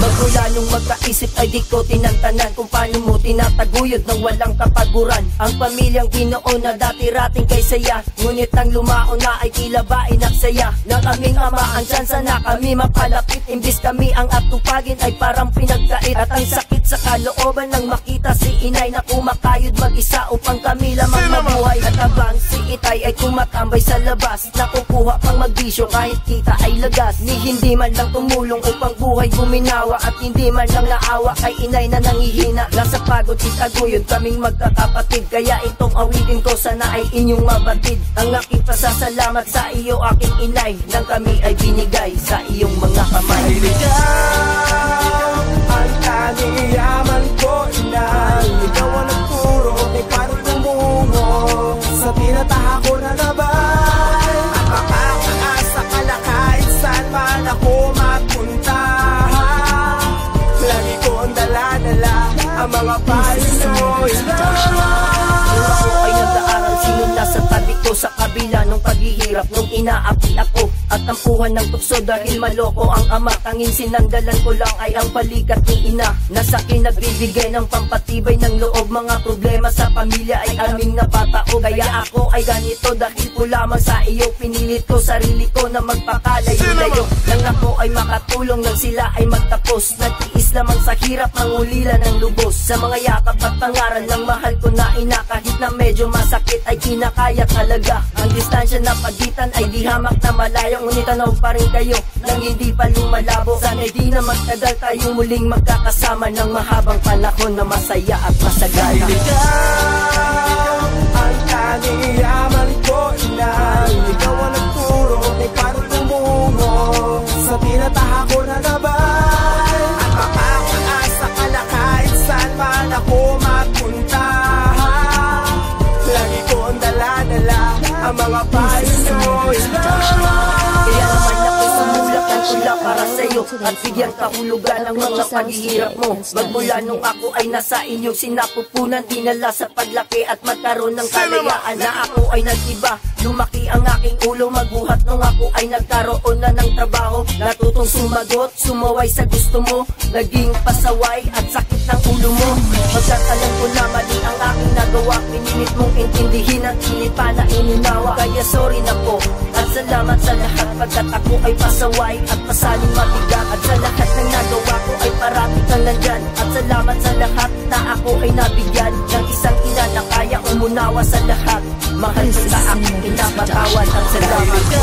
Magmula nung magkaisip ay di ko tinantanan kung paano mo tinataguyod ng walang kapaguran ang pamilyang ginoo na dati-rating kay saya. Ngunit ang lumao na ay tila ba inaksaya ng aming ama. Ang tsansa na kami mapalapit, imbis kami ang atupagin ay parang pinagkait. At ang sakit sa kalooban nang makita si inay na kumakayod mag-isa upang kami lamang mabuhay. At abang si itay ay tumatambay sa labas, nakukuha pang magbisyo kahit kita ay lagas. Ni hindi man lang tumulong upang buhay guminawa, at hindi man lang naawa kay inay na nangihina. Nasa pagod itaguyod kaming magkakapatid, kaya itong awitin ko sana ay inyong mabatid. Ang aking pasasalamat sa iyo aking inay, nang kami ay binigay sa iyong mga kamay. Ikaw ang tanging yaman ko, inay. Ikaw ang nagturo kay paano tumungo sa tinataha ko na labay. At makakaasa ka na kahit saan man ako magpunta. Lagi ko ang dala-dala ang mga payo mo, Nung ako ay nag-aaral, sinunla sa tabi ko sa kabila nung paghihirap. Nung inaapi ako at tampuhan ng tukso dahil maloko ang ama, tanging sinandalan ko lang ay ang balikat ni ina na sa'kin nagbibigay ng pampatibay ng loob. Mga problema sa pamilya ay aming napatao, kaya ako ay ganito dahil po lamang sa iyo. Pinilit ko sarili ko na magpakalayo-layo nang ako ay makatulong nang sila ay magtapos. Nagtiis lamang sa hirap ang ulila ng lubos, sa mga yakap at pangaral ng mahal ko na ina. Kahit na medyo masakit ay kinakaya talaga. Ang distansya na pagitan ay di hamak na malayo, ngunit tanaw pa rin kayo nang hindi pa lumalabo. Sana'y di na magtagal tayo muling magkakasama ng mahabang panahon na masaya at masagana. Ikaw ang tanging yaman ko, inay. Ikaw ang nagturo kay paano tumungo sa tinataha ko na labay. At makakaasa ka na kahit saan man ako magpunta. Lagi ko ang dala-dala ang mga payo mo, Kaya naman ako'y sumulak ng tula para sa'yo at bigyan kahulugan ng mga paghihirap mo. Magmula nung ako ay nasa inyong sinapupunan, dinala sa paglaki at magkaroon ng kalayaan na ako ay nag-iba. Lumaki ang aking ulo, magbuhat nung ako ay nagkaroon na ng trabaho. Natutong sumagot, sumaway sa gusto mo, naging pasaway at sakit ng ulo mo. Magkakalang ko na mali ang aking nagawa, pinilit mong intindihin at pilit pa na inunawa. Kaya sorry na po at salamat sa lahat, pagkat ako ay pasaway at pasaling mabigat. At sa lahat ng nagawa ko ay parati kang nandyan. At salamat sa lahat na ako ay nabigyan ng isang ina na kaya umunawa sa lahat. Mahal ko sa aking pinapatawad at salamat po.